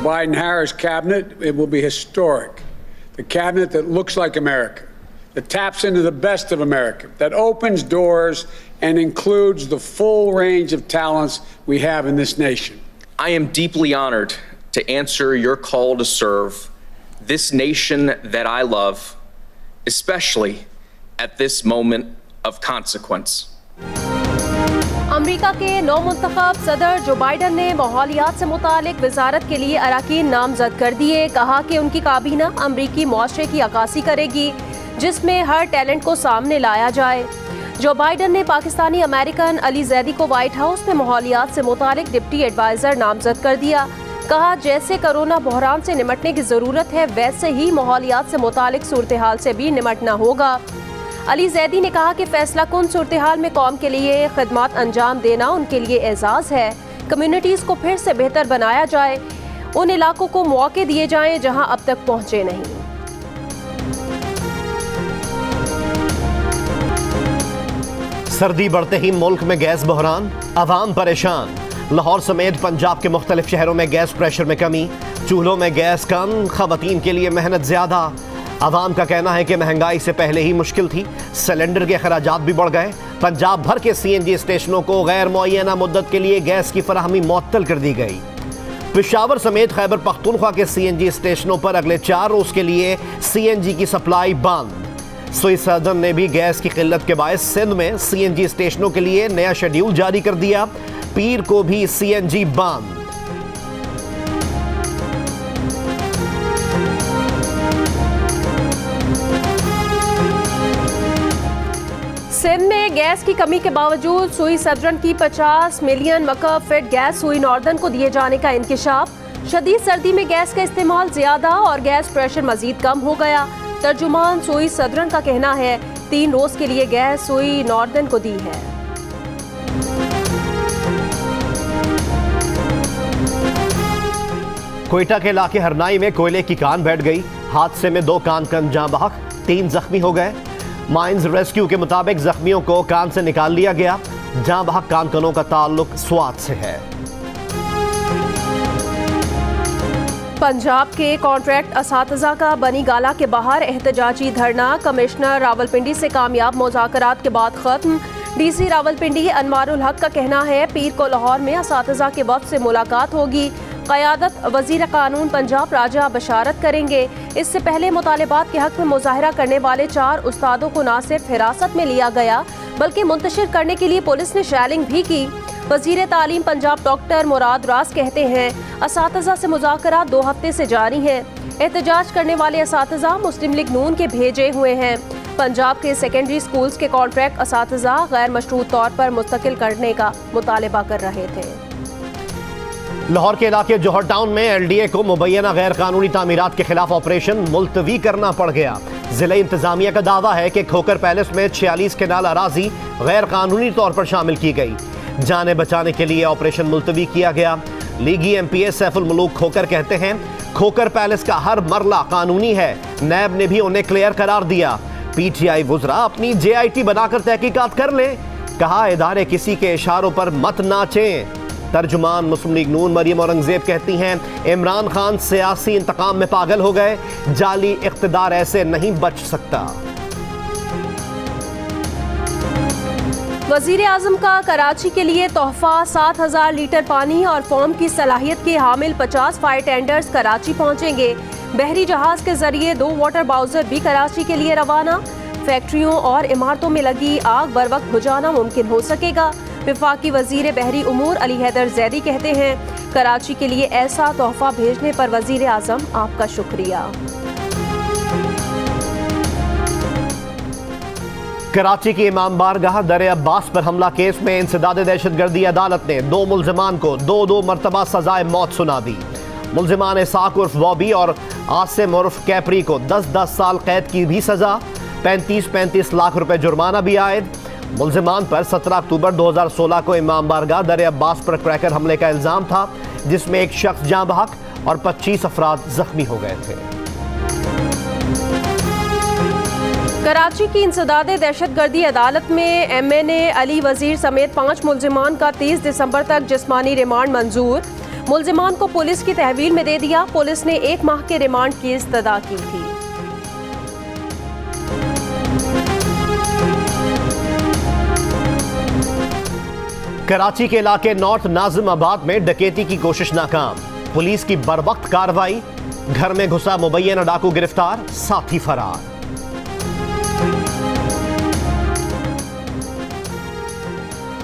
Biden-Harris cabinet, it will be historic. The cabinet that looks like America, that taps into the best of America, that opens doors and includes the full range of talents we have in this nation. I am deeply honored to answer your call to serve this nation that I love, especially at this moment of consequence. अमरीका के नौ मुंतखब सदर जो Biden ने माहौलियात से मुतालिक वजारत के लिए अरकान नामजद कर दिए। कहा कि उनकी काबीना अमरीकी मुआशरे की अक्कासी करेगी जिसमें हर टैलेंट को सामने लाया जाए। जो बाइडन ने पाकिस्तानी अमेरिकन अली जैदी को व्हाइट हाउस में माहौलियात से मुतालिक डिप्टी एडवाइज़र नामजद कर दिया। कहा जैसे कोरोना बहरान से निमटने की ज़रूरत है वैसे ही माहौलियात से मुतालिक सूरत हाल से भी निमटना होगा। अली जैदी ने कहा कि फैसला कुन सूरत हाल में कौम के लिए खिदमत अंजाम देना उनके लिए एजाज़ है। कम्युनिटीज़ को फिर से बेहतर बनाया जाए, उन इलाकों को मौके दिए जाएं जहां अब तक पहुंचे नहीं। सर्दी बढ़ते ही मुल्क में गैस बहरान, अवाम परेशान। लाहौर समेत पंजाब के मुख्तलिफ शहरों में गैस प्रेशर में कमी, चूल्हों में गैस कम, खवातीन के लिए मेहनत ज़्यादा। अवाम का कहना है कि महंगाई से पहले ही मुश्किल थी, सिलेंडर के खराजात भी बढ़ गए। पंजाब भर के CNG स्टेशनों को गैर मुअय्यना मुद्दत के लिए गैस की फराहमी मुअत्तल कर दी गई। पेशावर समेत खैबर पख्तूनख्वा के CNG स्टेशनों पर अगले 4 रोज़ के लिए CNG की सप्लाई बंद। सुई सदन ने भी गैस की किल्लत के बायस सिंध में CNG स्टेशनों के लिए नया शेड्यूल जारी कर दिया। पीर को भी CNG बंद। सिंध में गैस की कमी के बावजूद सुई सदरन की 50 मिलियन मकब फीट गैस सुई नॉर्दर्न को दिए जाने का इंकिशाफ। शदीद सर्दी में गैस का इस्तेमाल ज्यादा और गैस प्रेशर मजीद कम हो गया। तर्जुमान सुई सदरन का कहना है 3 रोज के लिए गैस सुई नॉर्दर्न को दी है। कोयटा के इलाके हरनाई में कोयले की कान बैठ गई। हादसे में 2 कान जाँ बहक, 3 जख्मी हो गए। माइंस रेस्क्यू के मुताबिक जख्मियों को कान से निकाल लिया गया। जाँ बहक कानों का ताल्लुक स्वात से है। पंजाब के कॉन्ट्रैक्ट असातिज़ा का बनी गाला के बाहर एहतजाजी धरना। कमिश्नर रावलपिंडी से कामयाब मुज़ाकरात के बाद खत्म। DC रावलपिंडी अनवारुल हक का कहना है पीर को लाहौर में असातिज़ा के वक्त से मुलाकात होगी। क़यादत वज़ीर कानून पंजाब राजा बशारत करेंगे। इससे पहले मुतालिबात के हक में मुजाहरा करने वाले 4 उस्तादों को न सिर्फ हिरासत में लिया गया बल्कि मुंतशिर करने के लिए पुलिस ने शैलिंग भी की। वज़ीर तालीम पंजाब डॉक्टर मुराद रास कहते हैं असातिज़ा से मुज़ाकरात 2 हफ्ते से जारी हैं। एहतजाज करने वाले असातिज़ा मुस्लिम लीग नून के भेजे हुए हैं। पंजाब के सेकेंडरी स्कूल्स के कॉन्ट्रैक्ट असातिज़ा गैर मशरूत तौर पर मुस्तकिल करने का मुतालिबा कर रहे थे। लाहौर के इलाके जौहर टाउन में LDA को मुबैना गैर कानूनी तामीरात के खिलाफ ऑपरेशन मुलतवी करना पड़ गया। जिला इंतजामिया का दावा है कि खोकर पैलेस में 46 केनाल अराजी गैर कानूनी तौर पर शामिल की गई। जाने बचाने के लिए ऑपरेशन मुलतवी किया गया। लीगी MPA सैफुल मलूक खोकर कहते हैं खोकर पैलेस का हर मरला कानूनी है। नैब ने भी उन्हें क्लियर करार दिया। PTI वुज़रा अपनी JIT बनाकर तहकीकात कर ले। कहा इदारे किसी के इशारों पर मत नाचें। तर्जुमान मुस्लिम लीग नून मरियम औरंगजेब कहती हैं इमरान खान सियासी इंतकाम में पागल हो गए। जाली इख्तिदार ऐसे नहीं बच सकता। वज़ीर आज़म का कराची के लिए तोहफा 7,000 लीटर पानी और फोम की सलाहियत के हामिल 50 फायर टेंडर्स कराची पहुंचेंगे। बहरी जहाज के जरिए 2 वाटर बाउजर भी कराची के लिए रवाना। फैक्ट्रियों और इमारतों में लगी आग बर वक्त बुझाना मुमकिन हो सकेगा। वफाकी वज़ीर बहरी उमूर अली हैदर जैदी कहते हैं कराची के लिए ऐसा तोहफा भेजने पर वज़ीर आज़म आपका शुक्रिया। कराची की इमाम बारगाह दर अब्बास पर हमला केस में इंसदाद दहशतगर्दी अदालत ने 2 मुल्ज़िमान को 2 मरतबा सजाए मौत सुना दी। मुल्ज़िमान इसाक उर्फ बॉबी और आसिम उर्फ कैपरी को 10-10 साल कैद की भी सजा, 35-35 लाख रुपए जुर्माना भी आयद। मुल्ज़िमान पर 17 अक्टूबर 2016 को इमाम बारगाह दर अब्बास पर क्रैकर हमले का इल्ज़ाम था जिसमें एक शख्स जाँ बहक और 25 अफराद जख्मी हो गए थे। कराची की इंसदाद दहशतगर्दी अदालत में MNA अली वजीर समेत 5 मुल्ज़िमान का 30 दिसंबर तक जिस्मानी रिमांड मंजूर। मुलजिमान को पुलिस की तहवील में दे दिया। पुलिस ने 1 माह के रिमांड की इस्तदा की थी। कराची के इलाके नॉर्थ नाजिमाबाद में डकैती की कोशिश नाकाम। पुलिस की बरवक्त कार्रवाई। घर में घुसा मुबैना डाकू गिरफ्तार, साथी फरार।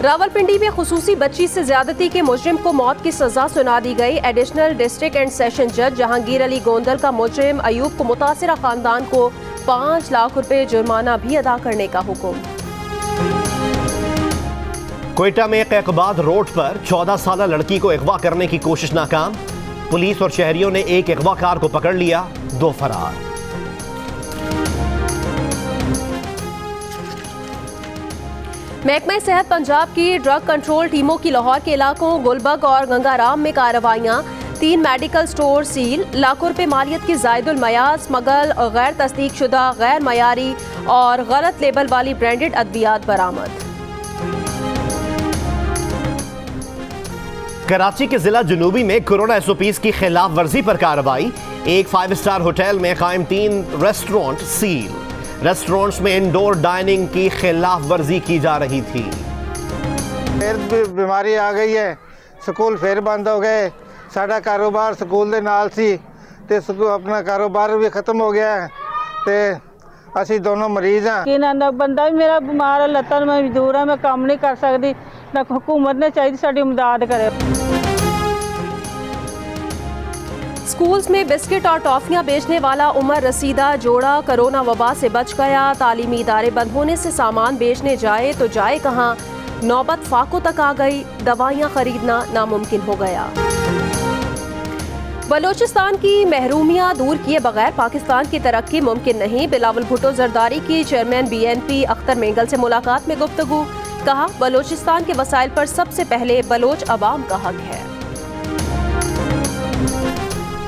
रावलपिंडी में खुसूसी बच्ची से ज्यादती के मुजरिम को मौत की सजा सुना दी गई। एडिशनल डिस्ट्रिक्ट एंड सेशन जज जहांगीर अली गोंदल का मुजरिम अयूब को मुतासिरा खानदान को 5 लाख रुपए जुर्माना भी अदा करने का हुक्म। कोयटा में कैकबाद रोड पर 14 साल लड़की को अगवा करने की कोशिश नाकाम। पुलिस और शहरियों ने एक अगवाकार को पकड़ लिया, 2 फरार। महकमा सेहत पंजाब की ड्रग कंट्रोल टीमों की लाहौर के इलाकों गुलबर्ग और गंगाराम में कार्रवाइयां। 3 मेडिकल स्टोर सील। लाखों रुपए मालियत की जायदुल मयार, स्मगल, गैर तस्दीक शुदा, गैर मयारी और गलत लेबल वाली ब्रांडेड अद्वियात बरामद। कराची के जिला जुनूबी में कोरोना SOPs की खिलाफ वर्जी पर कार्रवाई। एक 5 स्टार होटल में कायम 3 रेस्टोरेंट सील। रेस्टोरेंट्स में इंडोर डाइनिंग की खिलाफ वर्जी की जा रही थी। फिर बीमारी आ गई है, स्कूल फिर बंद हो गए। साडा कारोबार स्कूल दे नाल सी ते अपना कारोबार भी खत्म हो गया है ते ਅਸੀਂ दोनों मरीज हैं। कि ना बंदा भी मेरा बीमार है, लत्तां मैं मजदूर है, मैं काम नहीं कर सकती। ना हुकूमत ने चाहिए साडी इमदाद करे। स्कूल्स में बिस्किट और टॉफियां बेचने वाला उमर रसीदा जोड़ा कोरोना वबा से बच गया। तालीमी इदारे बंद होने से सामान बेचने जाए तो जाए कहां। नौबत फाकों तक आ गई। दवाइयां खरीदना नामुमकिन हो गया। बलोचिस्तान की महरूमियां दूर किए बगैर पाकिस्तान की तरक्की मुमकिन नहीं। बिलावल भुट्टो जरदारी की चेयरमैन BNP अख्तर मेंगल से मुलाकात में गुफ्तगू। कहा, बलोचिस्तान के वसाइल पर सबसे पहले बलोच अवाम का हक है।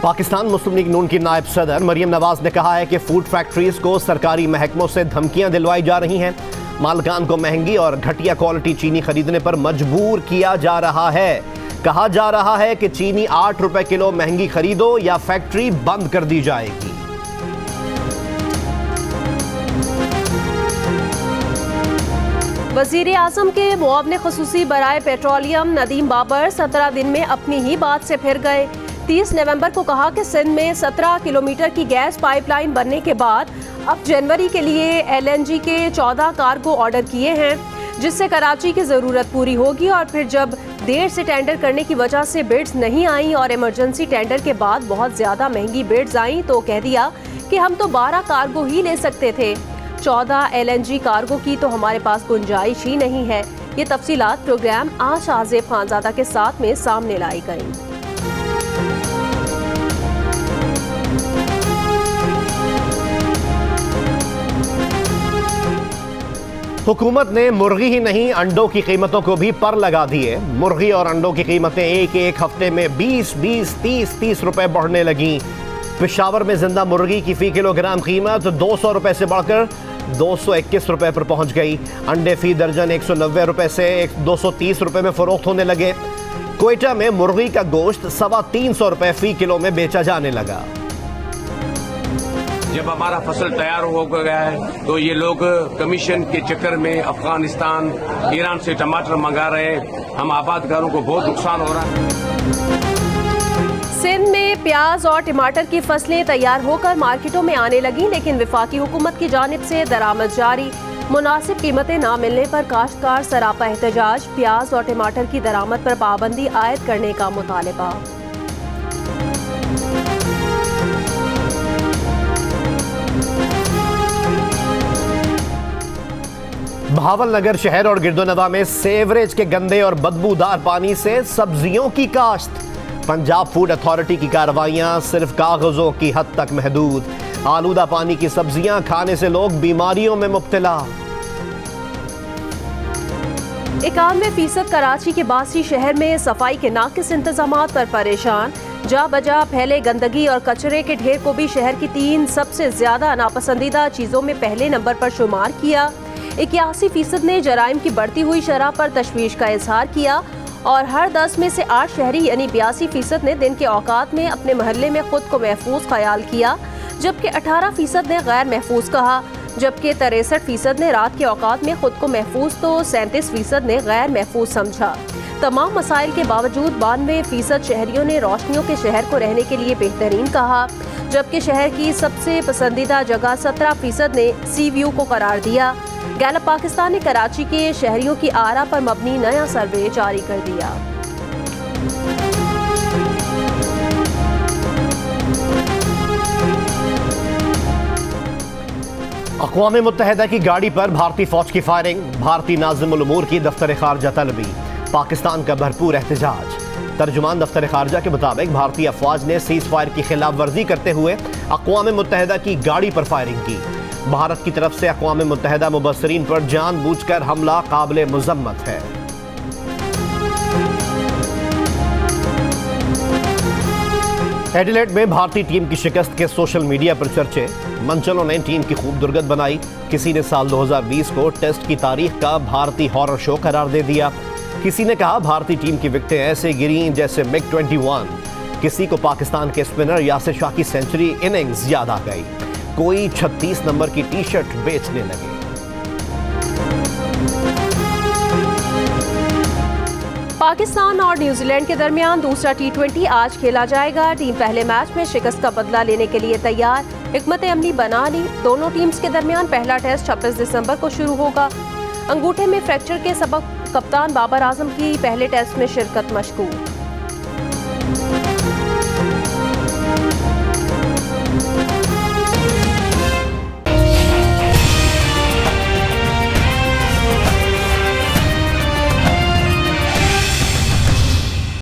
पाकिस्तान मुस्लिम लीग नून की नायब सदर मरियम नवाज ने कहा है कि फूड फैक्ट्रीज को सरकारी महकमों से धमकियां दिलवाई जा रही हैं। मालकान को महंगी और घटिया क्वालिटी चीनी खरीदने पर मजबूर किया जा रहा है। कहा जा रहा है कि चीनी 8 रुपए किलो महंगी खरीदो या फैक्ट्री बंद कर दी जाएगी। वजीर आजम के मुआवने खुसूसी बराए पेट्रोलियम नदीम बाबर 17 दिन में अपनी ही बात से फिर गए। 30 नवंबर को कहा कि सिंध में 17 किलोमीटर की गैस पाइपलाइन बनने के बाद अब जनवरी के लिए LNG के 14 कार्गो ऑर्डर किए हैं, जिससे कराची की ज़रूरत पूरी होगी। और फिर जब देर से टेंडर करने की वजह से बिड्स नहीं आई और इमरजेंसी टेंडर के बाद बहुत ज़्यादा महंगी बिड्स आई तो कह दिया कि हम तो 12 कार्गो ही ले सकते थे, 14 LNG कार्गो की तो हमारे पास गुंजाइश ही नहीं है। ये तफसीलात प्रोग्राम आज आज़ेब खानजादा के साथ में सामने लाई गई। हुकूमत ने मुर्गी ही नहीं अंडों की कीमतों को भी पर लगा दिए। मुर्गी और अंडों की कीमतें एक हफ्ते में 20-20, 30-30 रुपए बढ़ने लगी। पेशावर में जिंदा मुर्गी की फी किलोग्राम कीमत 200 रुपए से बढ़कर 221 रुपए पर पहुंच गई। अंडे फी दर्जन 190 रुपए से 230 रुपए में फरोख्त होने लगे। कोयटा में मुर्गी का गोश्त 325 रुपए फी किलो में बेचा जाने लगा। जब हमारा फसल तैयार हो गया है तो ये लोग कमीशन के चक्कर में अफगानिस्तान, ईरान से टमाटर मंगा रहे हैं। हम आबादगारों को बहुत नुकसान हो रहा है। सिंध में प्याज और टमाटर की फसलें तैयार होकर मार्केटों में आने लगी, लेकिन विफाकी हुकूमत की जानिब से दरामद जारी। मुनासिब कीमतें न मिलने पर काश्तकार सरापा एहतजाज। प्याज और टमाटर की दरामद पर पाबंदी आयद करने का मुतालबा। भावलनगर शहर और गिरदोनवा में सेवरेज के गंदे और बदबूदार पानी से सब्जियों की काश्त। पंजाब फूड अथॉरिटी की कार्रवाइयां सिर्फ कागजों की हद तक महदूद। आलूदा पानी की सब्जियां खाने से लोग बीमारियों में मुब्तला। 91% कराची के बासी शहर में सफाई के नाकिस इंतजामात पर परेशान। जा बजा फैले गंदगी और कचरे के ढेर को भी शहर की 3 सबसे ज्यादा नापसंदीदा चीजों में पहले नंबर पर शुमार किया। 81% ने जराइम की बढ़ती हुई शरह पर तशवीश का इजहार किया और हर 10 में से 8 शहरी यानी 82% ने दिन के औकात में अपने मोहल्ले में खुद को महफूज ख्याल किया, जबकि 18% ने गैर महफूज कहा, जबकि 63% ने रात के औकात में खुद को महफूज तो 37% ने गैर महफूज समझा। तमाम मसाइल के बावजूद 92% शहरियों ने रोशनियों के शहर को रहने के लिए बेहतरीन कहा, जबकि शहर की सबसे पसंदीदा जगह 17% ने सी व्यू को करार दिया। गैलप पाकिस्तान ने कराची के शहरियों की आरा पर मबनी नया सर्वे जारी कर दिया। अक़वाम मुत्तहिदा की गाड़ी पर भारतीय फौज की फायरिंग, भारतीय नाज़िमुल उमूर की दफ्तर खारजा तलबी, पाकिस्तान का भरपूर एहतजाज। तर्जुमान दफ्तर खारजा के मुताबिक भारतीय अफवाज ने सीज़ फायर की खिलाफ वर्जी करते हुए अक़वाम मुत्तहिदा की गाड़ी पर फायरिंग की। भारत की तरफ से अक़वाम मुत्तहिदा मुबस्सरीन पर जानबूझकर हमला काबिल मुज़म्मत है। एडिलेड में भारतीय टीम की शिकस्त के सोशल मीडिया पर चर्चे, मंचलों ने टीम की खूब दुर्गत बनाई। किसी ने साल 2020 को टेस्ट की तारीख का भारतीय हॉरर शो करार दे दिया। किसी ने कहा भारतीय टीम की विकेटें ऐसे गिरी जैसे मिग 21। किसी को पाकिस्तान के स्पिनर यासिर शाह की सेंचुरी इनिंग्स याद आ गई। कोई 36 नंबर की टी शर्ट बेचने लगे। पाकिस्तान और न्यूजीलैंड के दरमियान दूसरा T20 आज खेला जाएगा। टीम पहले मैच में शिकस्त का बदला लेने के लिए तैयार, हिकमत अमली बना ली। दोनों टीम्स के दरमियान पहला टेस्ट 26 दिसंबर को शुरू होगा। अंगूठे में फ्रैक्चर के सबब कप्तान बाबर आजम की पहले टेस्ट में शिरकत मशकूक।